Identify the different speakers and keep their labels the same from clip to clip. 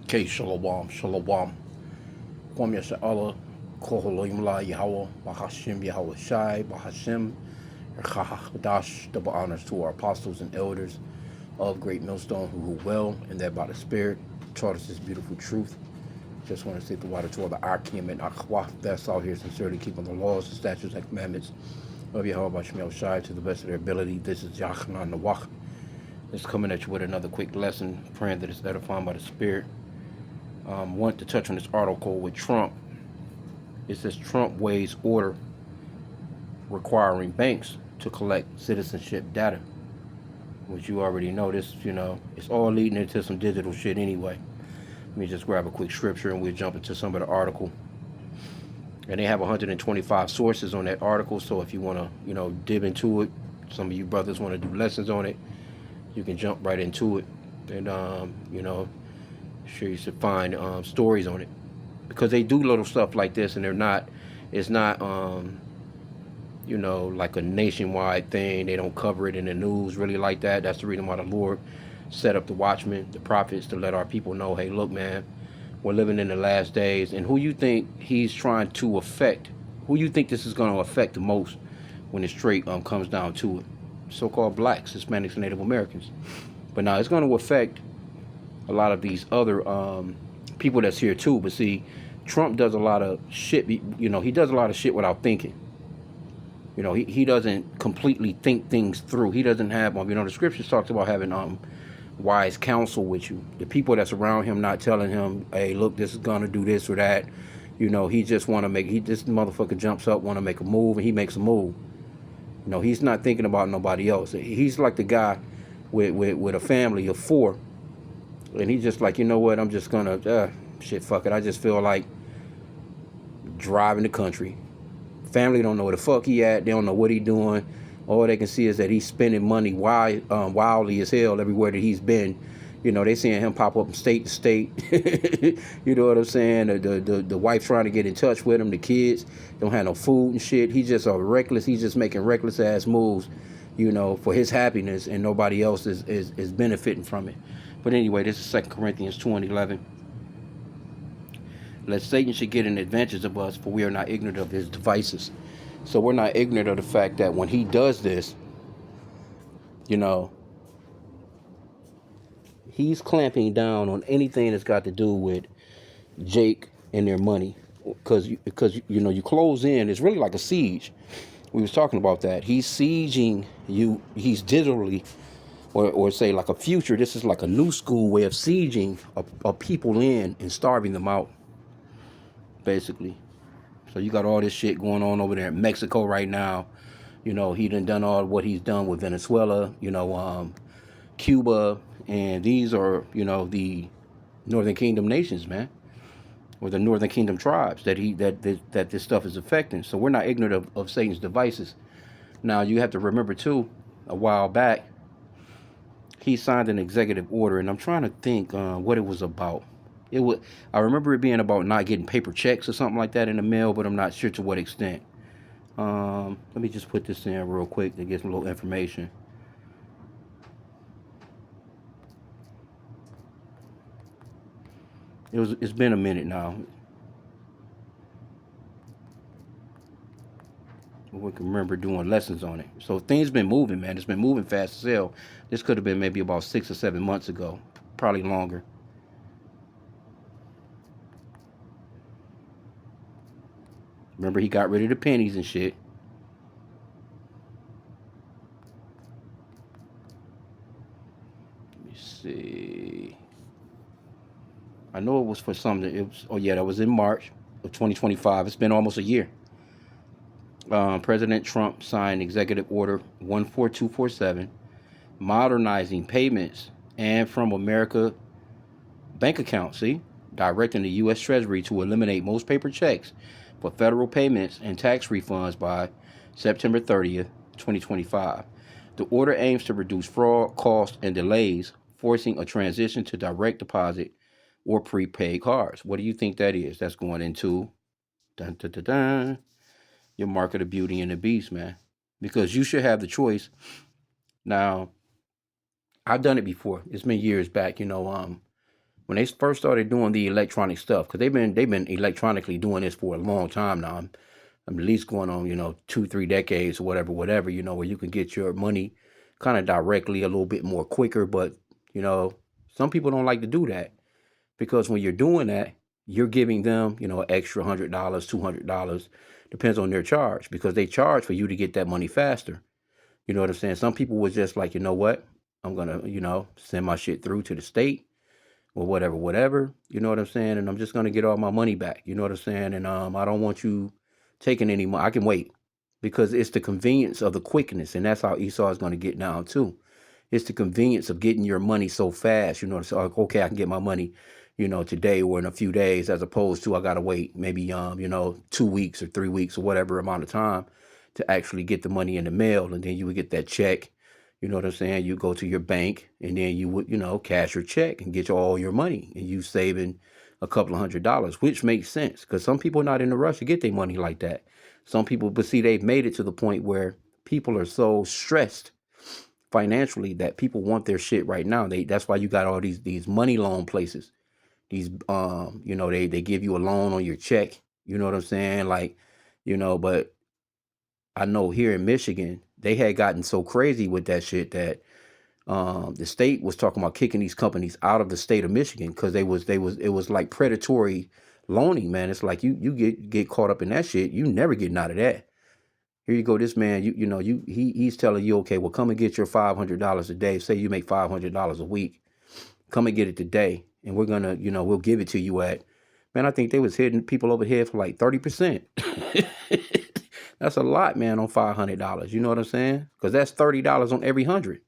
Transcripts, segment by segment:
Speaker 1: K Shalom, Shalom. Kwam Yasha Allah, Koholoim La Yahweh, Bahashim Yahweh Shai, Bahashim, Chahadash, double honors to our apostles and elders of Great Millstone who rule well and that by the Spirit taught us this beautiful truth. Just want to say the water to all the H.I.M and Akhwa that's out here sincerely keeping the laws, the statutes, and commandments of Yahweh Shemel Shai to the best of their ability. This is Yachnan Nawach. It's coming at you with another quick lesson, praying that it's edifying by the Spirit. Want to touch on this article with Trump. It says Trump weighs order requiring banks to collect citizenship data, which you already know. This, it's all leading into some digital shit anyway. Let me just grab a quick scripture and we'll jump into some of the article. And they have 125 sources on that article, so if you want to, dip into it, some of you brothers want to do lessons on it, you can jump right into it. And, sure you should find stories on it. Because they do little stuff like this and it's not, like a nationwide thing. They don't cover it in the news really like that. That's the reason why the Lord set up the watchmen, the prophets, to let our people know, hey, look, man, we're living in the last days. And who you think he's trying to affect, who you think this is going to affect the most when it straight comes down to it? So-called blacks, Hispanics, and Native Americans. But now it's going to affect a lot of these other people that's here too. But see, Trump does a lot of shit, he does a lot of shit without thinking. He doesn't completely think things through. He doesn't have, the scriptures talks about having wise counsel with you. The people that's around him not telling him, hey, look, this is gonna do this or that. He just want to this motherfucker jumps up, want to make a move, and he makes a move. He's not thinking about nobody else. He's like the guy with a family of 4, and he's just like, you know what, I'm just gonna, shit, fuck it. I just feel like driving the country. Family don't know where the fuck he at. They don't know what he doing. All they can see is that he's spending money wildly as hell everywhere that he's been. They seeing him pop up from state to state. You know what I'm saying? The wife trying to get in touch with him. The kids don't have no food and shit. He's just he's just making reckless ass moves, for his happiness, and nobody else is benefiting from it. But anyway, this is 2 Corinthians 2:11. Lest Satan should get an advantage of us, for we are not ignorant of his devices. So we're not ignorant of the fact that when he does this, he's clamping down on anything that's got to do with Jake and their money. Because you close in, it's really like a siege. We was talking about that. He's sieging you. He's digitally, or say like a future. This is like a new school way of sieging a people in and starving them out, basically. So you got all this shit going on over there in Mexico right now. He done all what he's done with Venezuela, Cuba, and these are, the Northern Kingdom nations, man, or the Northern Kingdom tribes that this stuff is affecting. So we're not ignorant of Satan's devices. Now you have to remember too, a while back, he signed an executive order, and I'm trying to think what it was about. I remember it being about not getting paper checks or something like that in the mail, but I'm not sure to what extent. Let me just put this in real quick to get some little information. It's been a minute now. We can remember doing lessons on it. So things been moving, man. It's been moving fast as hell. This could have been maybe about 6 or 7 months ago, probably longer. Remember, he got rid of the pennies and shit. Let me see. I know it was for something. That was in March of 2025. It's been almost a year. President Trump signed Executive Order 14247, modernizing payments and from America bank accounts, directing the U.S. Treasury to eliminate most paper checks for federal payments and tax refunds by September 30th, 2025. The order aims to reduce fraud, costs, and delays, forcing a transition to direct deposit or prepaid cards. What do you think that is? That's going into dun, dun, dun, dun, your mark of the beauty and the beast, man. Because you should have the choice. Now, I've done it before. It's been years back, when they first started doing the electronic stuff, because they've been electronically doing this for a long time now. I'm at least going on, 2, 3 decades or whatever, where you can get your money kind of directly a little bit more quicker. But you know, some people don't like to do that because when you're doing that, you're giving them, an extra $100, $200, depends on their charge because they charge for you to get that money faster. You know what I'm saying? Some people was just like, you know what? I'm gonna, send my shit through to the state or whatever. You know what I'm saying? And I'm just gonna get all my money back. You know what I'm saying? And I don't want you taking any more. I can wait because it's the convenience of the quickness, and that's how Esau is gonna get down too. It's the convenience of getting your money so fast. So like, okay, I can get my money, today or in a few days, as opposed to I gotta wait maybe 2 weeks or 3 weeks or whatever amount of time to actually get the money in the mail, and then you would get that check. You know what I'm saying? You go to your bank and then you would, cash your check and get all your money and you saving a couple of $100, which makes sense because some people are not in a rush to get their money like that. Some people, but see, they've made it to the point where people are so stressed financially that people want their shit right now. That's why you got all these money loan places. These they give you a loan on your check. You know what I'm saying? Like, but I know here in Michigan, they had gotten so crazy with that shit that the state was talking about kicking these companies out of the state of Michigan because it was like predatory loaning, man. It's like you get caught up in that shit, you never getting out of that. Here you go, this man, he's telling you, okay, well, come and get your $500 a day. Say you make $500 a week, come and get it today, and we're gonna, we'll give it to you at, man. I think they was hitting people over here for like 30%. That's a lot, man, on $500. You know what I'm saying? Because that's $30 on every hundred.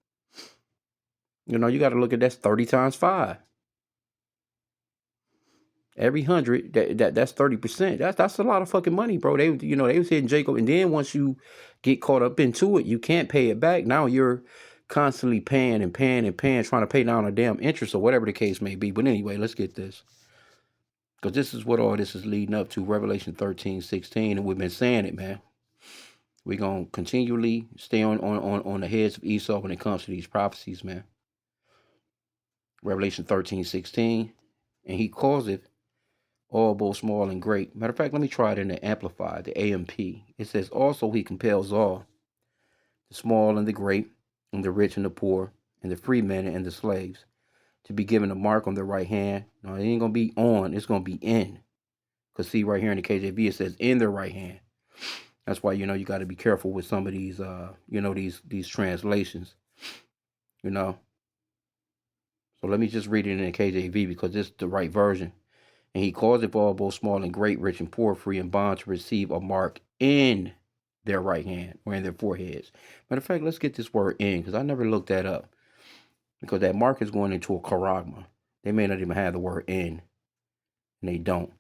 Speaker 1: You got to look at that's 30 times five. Every hundred that's 30%. That's a lot of fucking money, bro. They was hitting Jacob, and then once you get caught up into it, you can't pay it back. Now you're constantly paying and paying and paying, trying to pay down a damn interest or whatever the case may be. But anyway, let's get this. Because this is what all this is leading up to, Revelation 13:16, and we've been saying it, man. We're gonna continually stay on the heads of Esau when it comes to these prophecies, man. Revelation 13:16, and he calls it all both small and great. Matter of fact, let me try it in the Amplified, the AMP. It says, also he compels all, the small and the great, and the rich and the poor, and the free men and the slaves, to be given a mark on their right hand. No, it ain't gonna be on, it's gonna be in. Cause see right here in the KJV it says in their right hand. That's why you got to be careful with some of these these translations. You know. So let me just read it in the KJV because this is the right version. And he caused it for all both small and great, rich and poor, free and bond to receive a mark in their right hand or in their foreheads. Matter of fact, let's get this word in because I never looked that up. Because that mark is going into a charagma. They may not even have the word in. And they don't.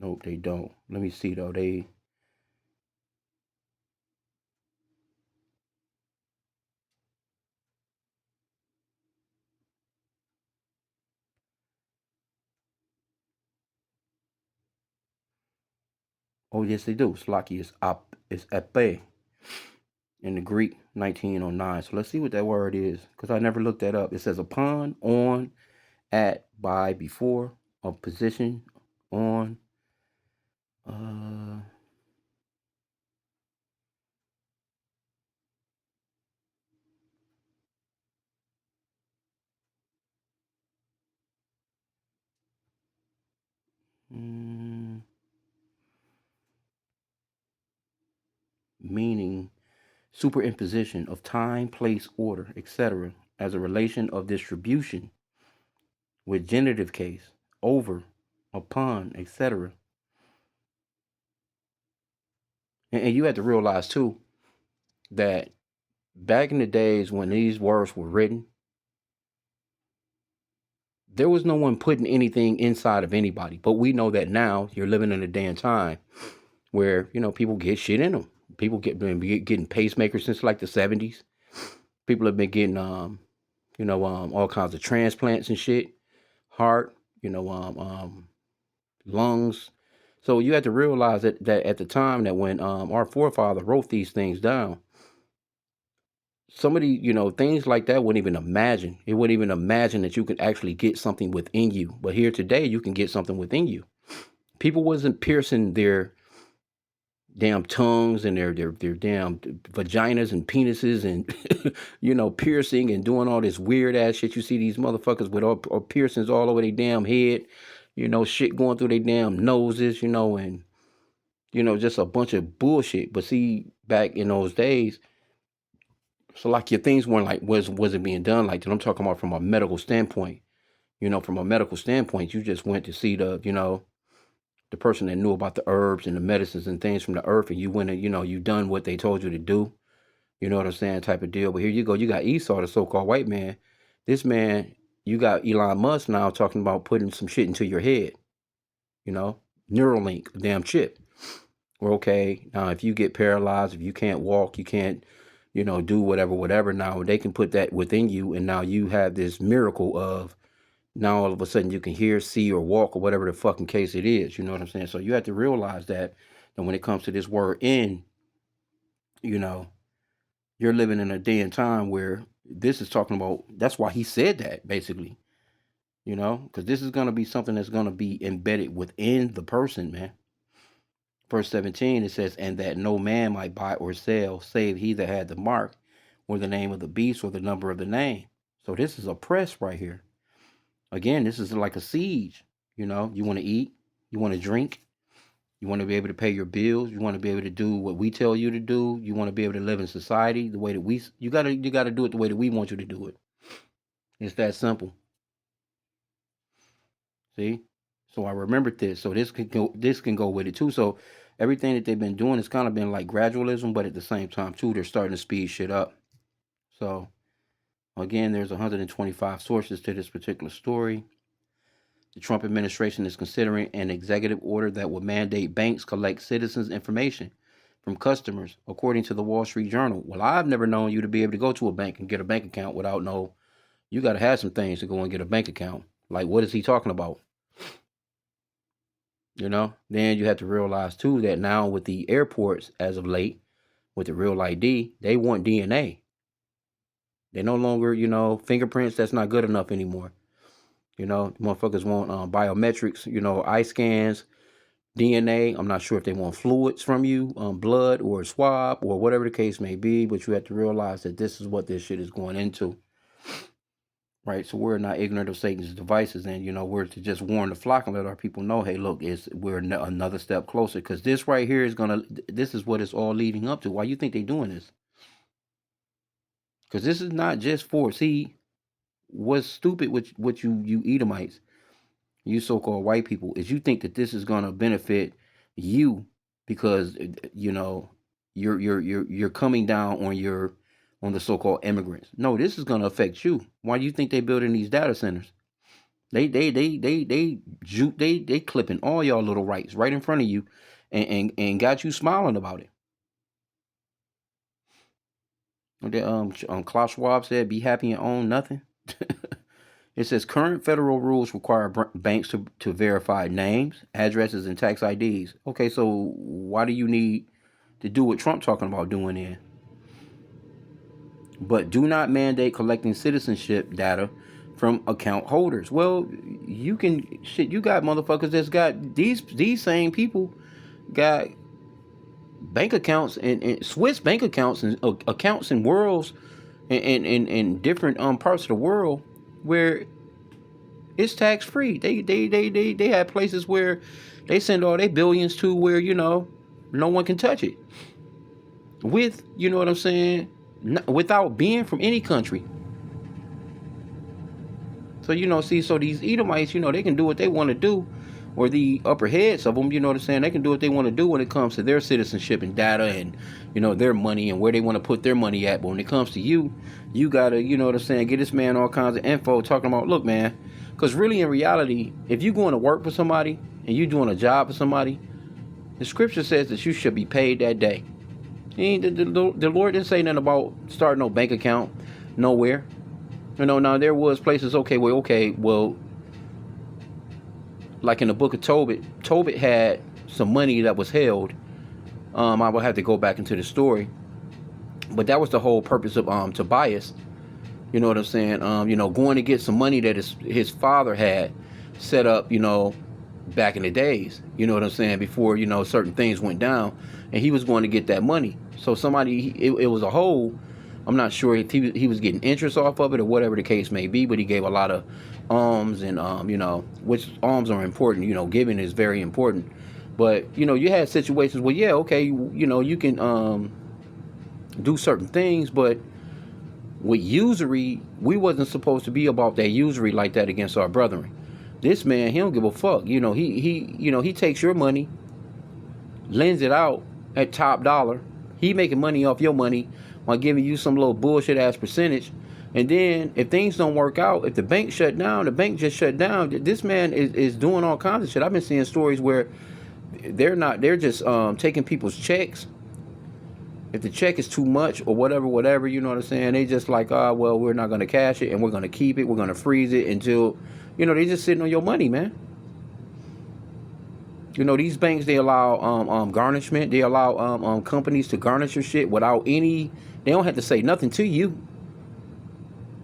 Speaker 1: Nope, they don't. Let me see though. Oh yes they do. Slaki is epe in the Greek 1909. So let's see what that word is. Because I never looked that up. It says upon, on, at, by, before, a position, on, uh mm, meaning superimposition of time, place, order, etc., as a relation of distribution with genitive case, over, upon, etc. And you have to realize too that back in the days when these words were written, there was no one putting anything inside of anybody. But we know that now you're living in a day and time where people get shit in them. People been getting pacemakers since like the 70s. People have been getting all kinds of transplants and shit, heart, lungs. So you have to realize that at the time that when our forefather wrote these things down, somebody, things like that wouldn't even imagine. It wouldn't even imagine that you could actually get something within you. But here today, you can get something within you. People wasn't piercing their damn tongues and their damn vaginas and penises and piercing and doing all this weird ass shit. You see these motherfuckers with all piercings all over their damn head, shit going through their damn noses, and just a bunch of bullshit. But see, back in those days, so like your things weren't like wasn't being done like that. I'm talking about from a medical standpoint. From a medical standpoint, you just went to see the person that knew about the herbs and the medicines and things from the earth, and you went and you done what they told you to do. You know what I'm saying, type of deal. But here you go, you got Esau, the so-called white man. This man, you got Elon Musk now talking about putting some shit into your head. You know, Neuralink, the damn chip. Well, okay, now if you get paralyzed, if you can't walk, you can't, do whatever. Now they can put that within you, and now you have this miracle of now all of a sudden you can hear, see, or walk, or whatever the fucking case it is. You know what I'm saying? So you have to realize that when it comes to this word in, you know, you're living in a day and time where this is talking about. That's why he said that basically. Because this is gonna be something that's gonna be embedded within the person, man. Verse 17 it says, "And that no man might buy or sell, save he that had the mark, or the name of the beast, or the number of the name." So this is a press right here. Again, this is like a siege. You want to eat, you want to drink, you want to be able to pay your bills, you want to be able to do what we tell you to do, you want to be able to live in society the way that you gotta do it the way that we want you to do it. It's that simple. See? So I remembered this. So this can go with it too. So everything that they've been doing has kind of been like gradualism, but at the same time too, they're starting to speed shit up. So again, there's 125 sources to this particular story. The Trump administration is considering an executive order that would mandate banks collect citizens' information from customers, according to the Wall Street Journal. Well, I've never known you to be able to go to a bank and get a bank account without you got to have some things to go and get a bank account. Like, what is he talking about? Then you have to realize too that now with the airports as of late, with the real ID, they want DNA. They no longer, fingerprints. That's not good enough anymore. Motherfuckers want biometrics, eye scans, DNA. I'm not sure if they want fluids from you, blood or a swab or whatever the case may be, but you have to realize that this is what this shit is going into. Right, so we're not ignorant of Satan's devices, and we're to just warn the flock and let our people know, hey, look, we're another step closer, because this right here this is what it's all leading up to. Why you think they're doing this? Because this is not just for, see, what's stupid with what you Edomites, you so-called white people, is you think that this is gonna benefit you because you're coming down on the so-called immigrants. No, this is gonna affect you. Why do you think they're building these data centers? They clipping all y'all little rights right in front of you, and got you smiling about it. Klaus Schwab said, "Be happy and own nothing." It says current federal rules require banks to verify names, addresses, and tax IDs. Okay, so why do you need to do what Trump talking about doing then? But do not mandate collecting citizenship data from account holders. Well, you got motherfuckers that's got these same people got bank accounts and Swiss bank accounts and accounts in worlds and different parts of the world where it's tax free. They have places where they send all their billions to where no one can touch it. With what I'm saying, without being from any country. So so these Edomites, they can do what they want to do, or the upper heads of them, what I'm saying, they can do what they want to do when it comes to their citizenship and data and their money and where they want to put their money at. But when it comes to you gotta, what I'm saying, get this man all kinds of info talking about, look, man, because really in reality, if you going to work for somebody and you doing a job for somebody, the scripture says that you should be paid that day. The Lord didn't say nothing about starting no bank account nowhere. Now there was places, well, like in the book of Tobit had some money that was held. I will have to go back into the story. But that was the whole purpose of Tobias. You know what I'm saying? Going to get some money that his father had set up, back in the days. You know what I'm saying? Before, certain things went down, and he was going to get that money. So it was a whole. I'm not sure if he was getting interest off of it or whatever the case may be, but he gave a lot of alms and which alms are important. Giving is very important. But you had situations where, yeah, okay, you can do certain things, but with usury, we wasn't supposed to be about that usury like that against our brethren. This man, he don't give a fuck. He takes your money, lends it out at top dollar. He making money off your money while giving you some little bullshit ass percentage. And then if things don't work out, if the bank shut down, the bank just shut down. This man is doing all kinds of shit. I've been seeing stories where they're just taking people's checks. If the check is too much or whatever, you know what I'm saying? They just like, well, we're not going to cash it and we're going to keep it. We're going to freeze it until, they just sitting on your money, man. These banks, they allow garnishment. They allow companies to garnish your shit without they don't have to say nothing to you.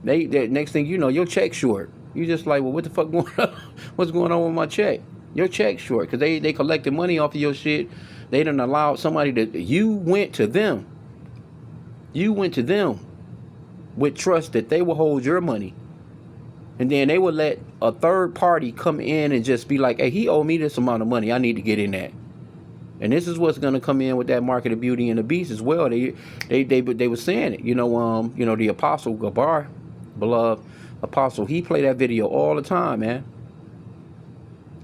Speaker 1: They next thing you know, your check's short. You just like, well, what the fuck going on? What's going on with my check? Your check's short because they collected money off of your shit. They didn't allow somebody you went to them. You went to them with trust that they will hold your money. And then they would let a third party come in and just be like, hey, he owed me this amount of money. I need to get in that. And this is what's going to come in with that market of Beauty and the Beast as well. They were saying it. The Apostle Gabar, beloved Apostle, he played that video all the time, man.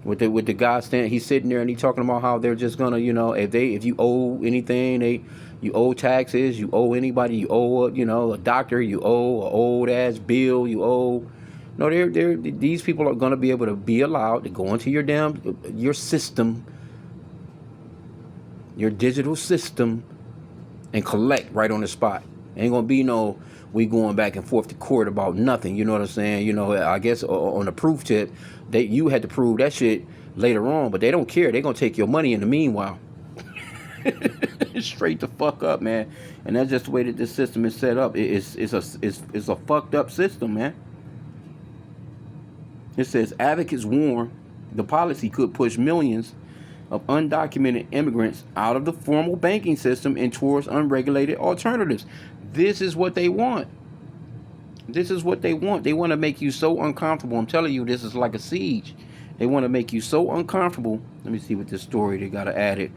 Speaker 1: With the guy he's sitting there and he's talking about how they're just gonna, if you owe anything, you owe taxes, you owe anybody, you owe a doctor, you owe an old ass bill, you owe. No, these people are gonna be able to be allowed to go into your system, your digital system, and collect right on the spot. Ain't gonna be no we going back and forth to court about nothing. You know what I'm saying? I guess on the proof tip, you had to prove that shit later on, but they don't care. They're gonna take your money in the meanwhile. Straight the fuck up, man. And that's just the way that this system is set up. It's a fucked up system, man. It says advocates warn the policy could push millions of undocumented immigrants out of the formal banking system and towards unregulated alternatives. This is what they want. This is what they want. They want to make you so uncomfortable. I'm telling you, this is like a siege. They want to make you so uncomfortable. Let me see what this story they got to add it.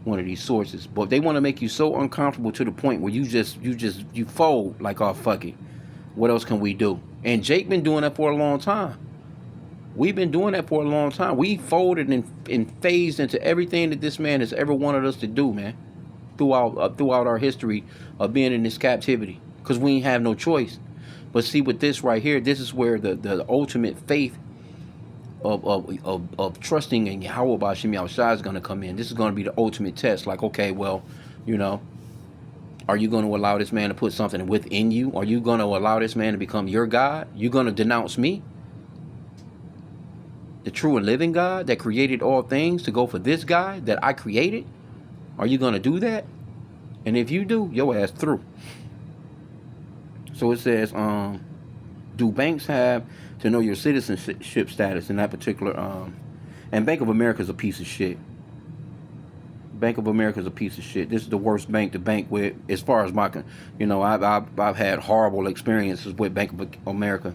Speaker 1: One of these sources. But they want to make you so uncomfortable to the point where you fold like, oh, fuck it. What else can we do? And Jake been doing that for a long time. We've been doing that for a long time. We folded and phased into everything that this man has ever wanted us to do, man. Throughout our history of being in this captivity. Because we ain't have no choice. But see, with this right here, this is where the ultimate faith of trusting in Yahweh B'Shem Yahushua is going to come in. This is going to be the ultimate test. Like, okay, well, are you going to allow this man to put something within you? Are you going to allow this man to become your God? You going to denounce me? The true and living God that created all things, to go for this guy that I created? Are you going to do that? And if you do, your ass through. So it says, do banks have to know your citizenship status in that particular, and Bank of America is a piece of shit. Bank of America is a piece of shit. This is the worst bank to bank with, as far as I've had horrible experiences with Bank of America.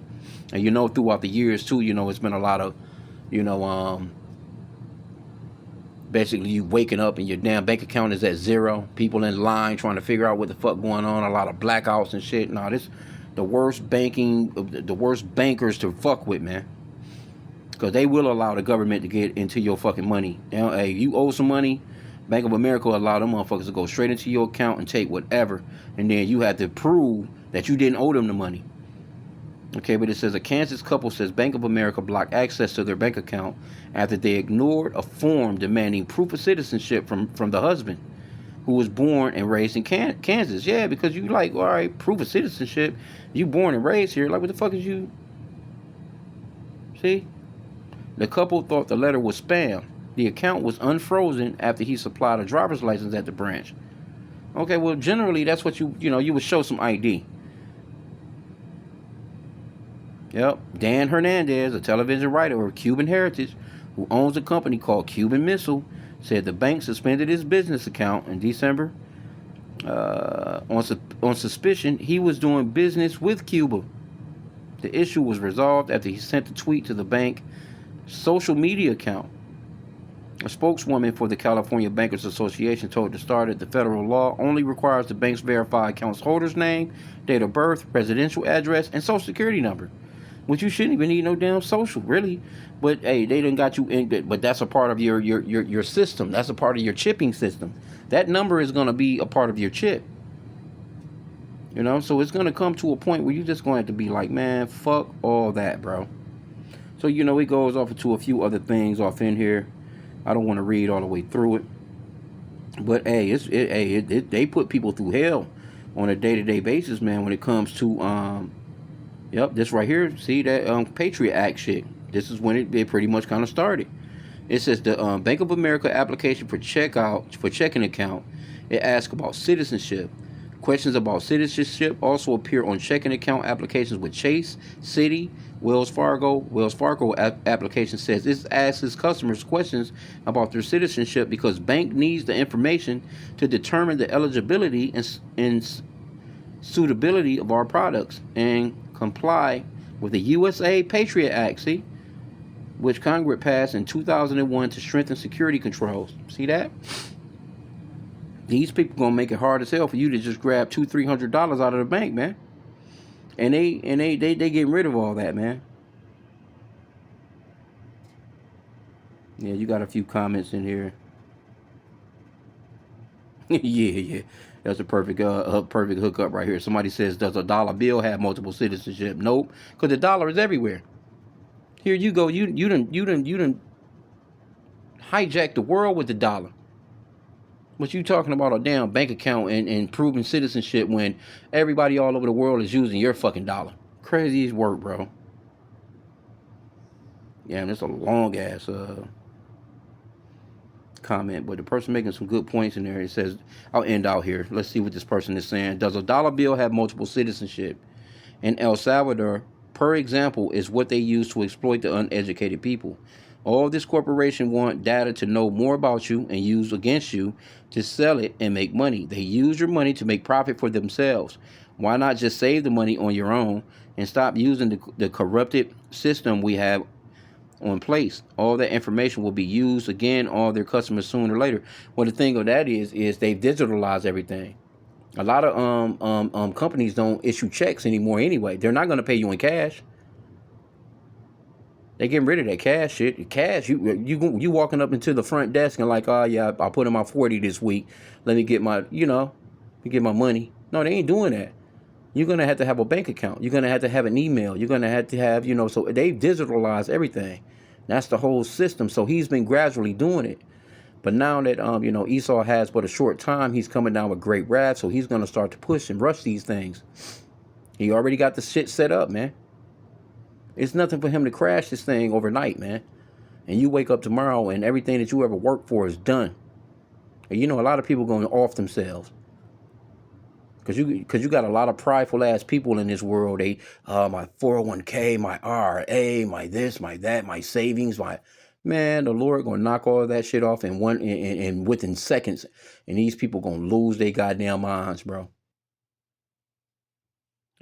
Speaker 1: And throughout the years too, it's been a lot of, basically you waking up and your damn bank account is at zero. People in line trying to figure out what the fuck going on. A lot of blackouts and shit. No, this the worst bankers to fuck with, man. Because they will allow the government to get into your fucking money. Hey, you owe some money, Bank of America will allow them motherfuckers to go straight into your account and take whatever. And then you have to prove that you didn't owe them the money. Okay, but it says a Kansas couple says Bank of America blocked access to their bank account after they ignored a form demanding proof of citizenship from the husband, who was born and raised in Kansas. Yeah, because you like, all right, proof of citizenship. You born and raised here. Like, what the fuck is you? See? The couple thought the letter was spam. The account was unfrozen after he supplied a driver's license at the branch. Okay, well, generally, that's what you would show some ID. Yep. Dan Hernandez, a television writer of Cuban heritage who owns a company called Cuban Missile, said the bank suspended his business account in December on suspicion he was doing business with Cuba. The issue was resolved after he sent a tweet to the bank social media account. A spokeswoman for the California Bankers Association told the Star that the federal law only requires the bank's verify account holder's name, date of birth, residential address, and social security number. Which you shouldn't even need no damn social, really. But hey, they done got you in. But that's a part of your system. That's a part of your chipping system. That number is gonna be a part of your chip. So it's gonna come to a point where you're just going to have to be like, man, fuck all that, bro. So it goes off into a few other things off in here. I don't want to read all the way through it, but hey, they put people through hell on a day-to-day basis, man. When it comes to yep, this right here, see that Patriot Act shit. This is when it pretty much kind of started. It says the Bank of America application for checking account. It asks about citizenship. Questions about citizenship also appear on checking account applications with Chase, Citi, Wells Fargo. Wells Fargo application says it asks its customers questions about their citizenship because bank needs the information to determine the eligibility and suitability of our products and comply with the USA Patriot Act. See, which Congress passed in 2001 to strengthen security controls. See that? These people gonna make it hard as hell for you to just grab $200-300 out of the bank, man. And they getting rid of all that, man. Yeah, you got a few comments in here. Yeah. That's a perfect hookup right here. Somebody says, does a dollar bill have multiple citizenship? Nope, because the dollar is everywhere. Here you go. You done hijacked the world with the dollar. But you talking about a damn bank account and proving citizenship when everybody all over the world is using your fucking dollar. Crazy as work, bro. Yeah, and it's a long ass comment, but the person making some good points in there. It says, I'll end out here. Let's see what this person is saying. Does a dollar bill have multiple citizenship? In El Salvador, per example, is what they use to exploit the uneducated people. All this corporation want data to know more about you and use against you to sell it and make money. They use your money to make profit for themselves. Why not just save the money on your own and stop using the corrupted system we have on place? All that information will be used again on their customers sooner or later. Well, the thing of that is they've digitalized everything. A lot of companies don't issue checks anymore anyway. They're not going to pay you in cash. They getting rid of that cash shit. Cash, you walking up into the front desk and like, oh yeah, I put in my 40 this week. Let me get my money. No, they ain't doing that. You're gonna have to have a bank account. You're gonna have to have an email. You're gonna have to have, so they've digitalized everything. That's the whole system. So he's been gradually doing it. But now that Esau has but a short time, he's coming down with great wrath. So he's gonna start to push and rush these things. He already got the shit set up, man. It's nothing for him to crash this thing overnight, man. And you wake up tomorrow and everything that you ever worked for is done. And a lot of people going off themselves. Cause you got a lot of prideful ass people in this world. They my 401k, my IRA, my this, my that, my savings, my man, the Lord gonna knock all of that shit off in within seconds. And these people gonna lose their goddamn minds, bro.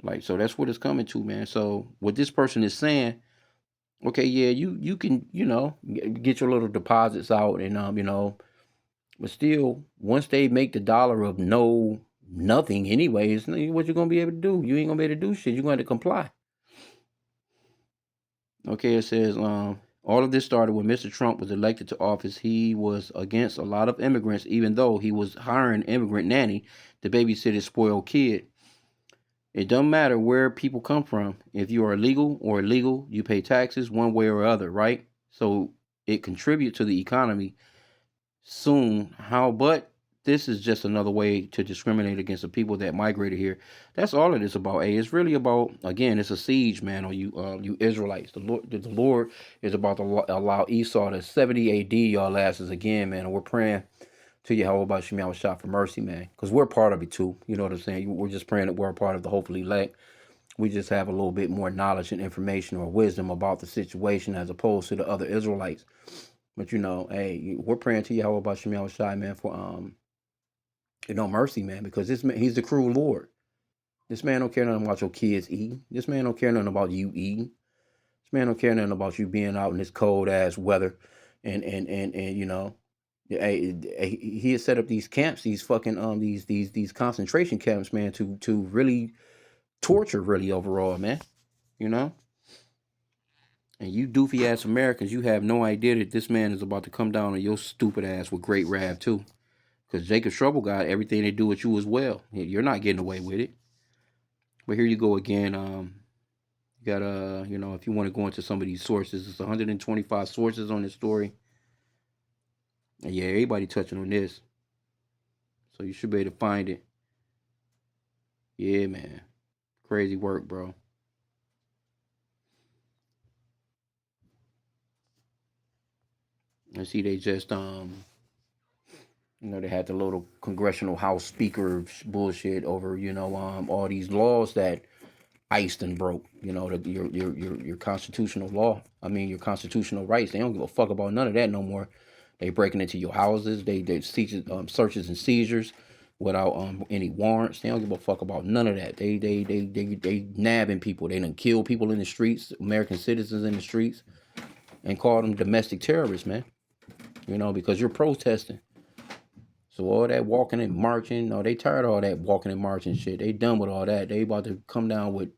Speaker 1: Like, so that's what it's coming to, man. So what this person is saying, okay, yeah, you can, get your little deposits out and but still, once they make the dollar of nothing anyways, what you gonna be able to do? You ain't gonna be able to do shit. You're going to comply. Okay, it says all of this started when Mr. Trump was elected to office. He was against a lot of immigrants, even though he was hiring immigrant nanny to babysit his spoiled kid. It doesn't matter where people come from. If you are legal or illegal, you pay taxes one way or other, right? So it contributes to the economy soon. But this is just another way to discriminate against the people that migrated here. That's all it is about. It's really about, again, it's a siege, man, on you Israelites. The Lord is about to allow Esau to 70 AD y'all asses again, man. And we're praying to Yahweh about Shemyaw Shah for mercy, man. Because we're part of it too. You know what I'm saying? We're just praying that we're a part of the hopefully elect. We just have a little bit more knowledge and information or wisdom about the situation as opposed to the other Israelites. But you know, hey, we're praying to Yahweh about Shemyaw Shai, man, for mercy, man, because this man, he's the cruel Lord. This man don't care nothing about your kids eating. This man don't care nothing about you eating. This man don't care nothing about you being out in this cold ass weather, and you know, he has set up these camps, these fucking these concentration camps, man, to really torture, really overall, man. You know, and you doofy ass Americans, you have no idea that this man is about to come down on your stupid ass with great wrath too. Because Jacob Trouble got everything to do with you as well. You're not getting away with it. But here you go again. You got you know, if you want to go into some of these sources, it's 125 sources on this story. And yeah, everybody touching on this. So you should be able to find it. Yeah, man. Crazy work, bro. I see they just you know, they had the little congressional house speaker bullshit over, you know, all these laws that ICE done broke, you know, your constitutional law. I mean, your constitutional rights. They don't give a fuck about none of that no more. They breaking into your houses. They searches and seizures without any warrants. They don't give a fuck about none of that. They nabbing people. They done kill people in the streets, American citizens in the streets, and call them domestic terrorists, man. You know, because you're protesting. So all that walking and marching, no, they tired of all that walking and marching shit. They done with all that. They about to come down with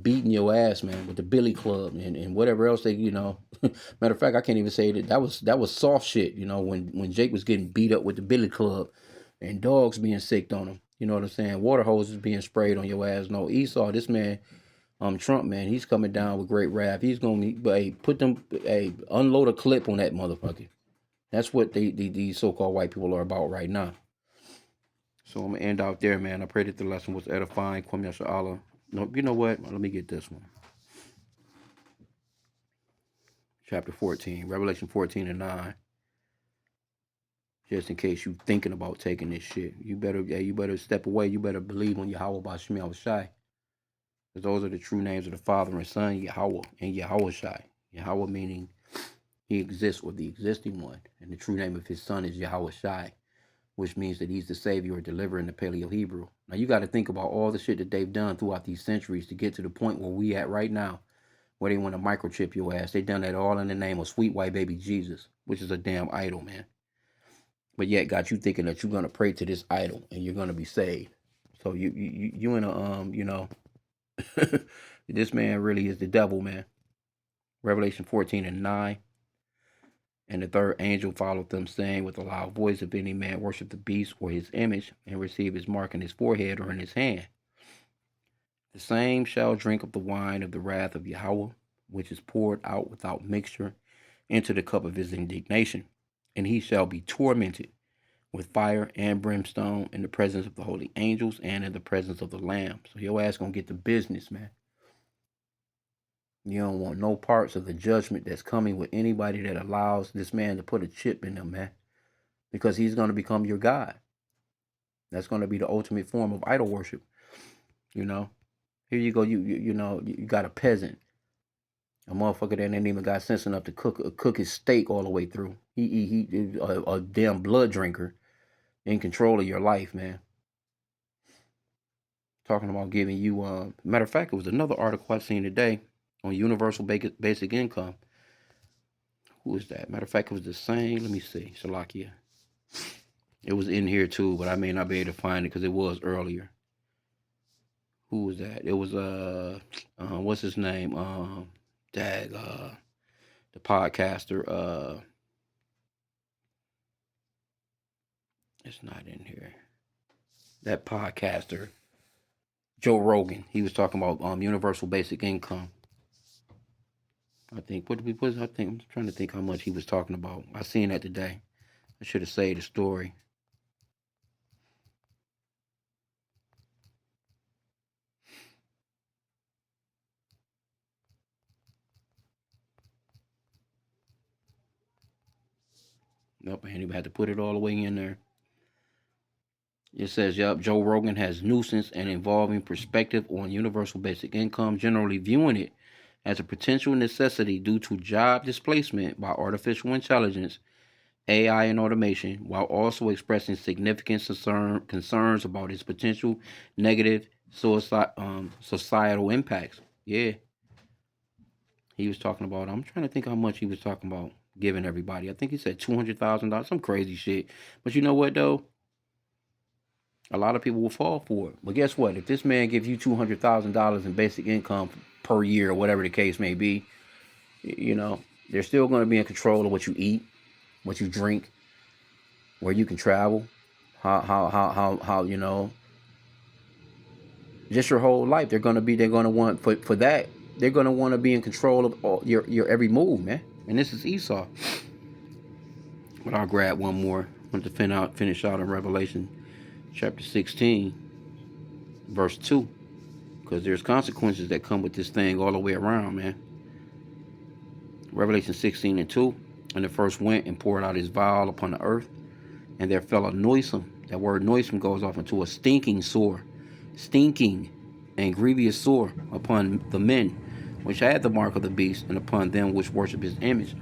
Speaker 1: beating your ass, man, with the Billy Club and whatever else they, you know. Matter of fact, I can't even say that was soft shit, you know, when Jake was getting beat up with the Billy Club and dogs being sicked on him. You know what I'm saying? Water hoses being sprayed on your ass. No, Esau, this man, Trump, man, he's coming down with great wrath. He's gonna put them, unload a clip on that motherfucker. That's what these so-called white people are about right now. So I'm gonna end out there, man. I pray that the lesson was edifying. Kwame Yasha. No, you know what? Let me get this one. Chapter 14, Revelation 14 and 9. Just in case you thinking about taking this shit, you better step away. You better believe on Yahweh by Shemi Shai, because those are the true names of the Father and Son, Yahweh and Yahweh Shai. Yahweh meaning He exists, or the existing one, and the true name of His Son is Yahweh Shai, which means that He's the Savior or deliverer in the Paleo Hebrew. Now you got to think about all the shit that they've done throughout these centuries to get to the point where we at right now, where they want to microchip your ass. They done that all in the name of sweet white baby Jesus, which is a damn idol, man. But yet got you thinking that you're gonna pray to this idol and you're gonna be saved. So you in a you know, this man really is the devil, man. Revelation 14 and 9. And the third angel followed them, saying with a loud voice, if any man worship the beast or his image, and receive his mark in his forehead or in his hand, the same shall drink of the wine of the wrath of Yahweh, which is poured out without mixture into the cup of his indignation, and he shall be tormented with fire and brimstone in the presence of the holy angels and in the presence of the Lamb. So your ass gonna get the business, man. You don't want no parts of the judgment that's coming with anybody that allows this man to put a chip in them, man. Because he's gonna become your God. That's gonna be the ultimate form of idol worship. You know. Here you go. You know you got a peasant, a motherfucker that ain't even got sense enough to cook his steak all the way through. He a damn blood drinker in control of your life, man. Talking about giving you matter of fact, it was another article I seen today on universal basic income. Who is that? Matter of fact, it was the same. Let me see. Shalakia. It was in here too, but I may not be able to find it because it was earlier. Who was that? It was what's his name? Dag the podcaster. It's not in here. That podcaster, Joe Rogan. He was talking about universal basic income. I think what was I think I'm trying to think how much he was talking about. I seen that today. I should have saved the story. Nope, I ain't even had to put it all the way in there. It says, yup, Joe Rogan has nuisance and involving perspective on universal basic income, generally viewing it as a potential necessity due to job displacement by artificial intelligence, AI, and automation, while also expressing significant concerns about its potential negative societal impacts. Yeah, he was talking about. I'm trying to think how much he was talking about giving everybody. I think he said $200,000, some crazy shit. But you know what though? A lot of people will fall for it. But guess what? If this man gives you $200,000 in basic income per year, or whatever the case may be, you know, they're still going to be in control of what you eat, what you drink, where you can travel, how you know, just your whole life. They're going to want for that. They're going to want to be in control of all, your every move, man. And this is Esau. But I'll grab one more. I want to finish out in Revelation chapter 16, verse 2. Because there's consequences that come with this thing all the way around, man. Revelation 16 and 2. And the first went and poured out his vial upon the earth, and there fell a noisome. That word noisome goes off into a stinking sore. Stinking and grievous sore upon the men which had the mark of the beast, and upon them which worship his image.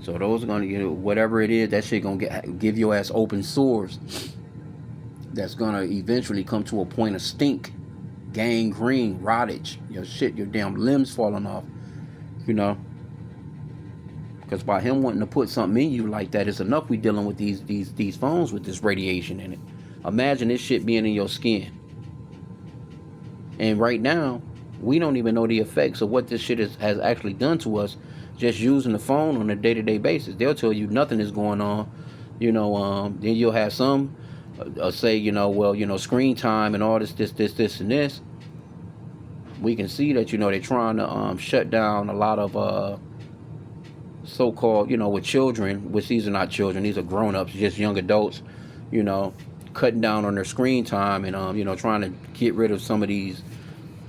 Speaker 1: So those are gonna, whatever it is, that shit gonna give your ass open sores. That's gonna eventually come to a point of stink, gangrene, rottage. Your shit, your damn limbs falling off. You know, because by him wanting to put something in you like that, it's enough we dealing with these phones with this radiation in it. Imagine this shit being in your skin. And right now, we don't even know the effects of what this shit has actually done to us just using the phone on a day-to-day basis. They'll tell you nothing is going on. Then you'll have some say, well, screen time and all this, and this. We can see that, they're trying to shut down a lot of so-called, with children, which these are not children, these are grown-ups, just young adults, cutting down on their screen time and, trying to get rid of some of these,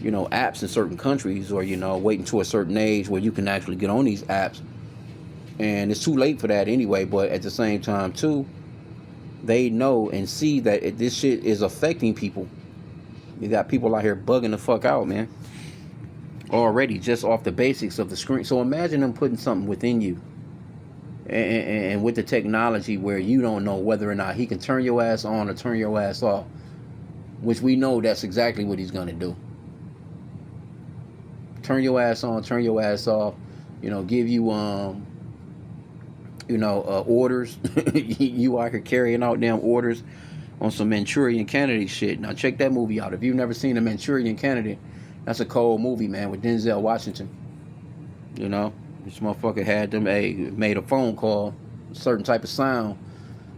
Speaker 1: apps in certain countries, or, waiting to a certain age where you can actually get on these apps. And it's too late for that anyway, but at the same time, too, they know and see that this shit is affecting people. You got people out here bugging the fuck out, man. Already, just off the basics of the screen. So imagine them putting something within you. And with the technology where you don't know whether or not he can turn your ass on or turn your ass off. Which we know that's exactly what he's going to do. Turn your ass on, turn your ass off. Give you orders. You out here carrying out damn orders on some Manchurian Candidate shit. Now check that movie out. If you've never seen a Manchurian Candidate, that's a cold movie, man, with Denzel Washington. This motherfucker had them made a phone call, a certain type of sound,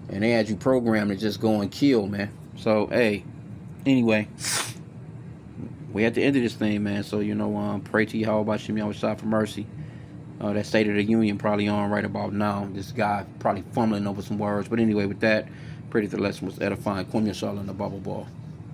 Speaker 1: and they had you programmed to just go and kill, man. So anyway, we at the end of this thing, man. So pray to Yahweh Hashem Yahweh for mercy. That State of the Union probably on right about now. This guy probably fumbling over some words. But anyway, with that, pray that the lesson was edifying. Kum Yashal in the bubble ball.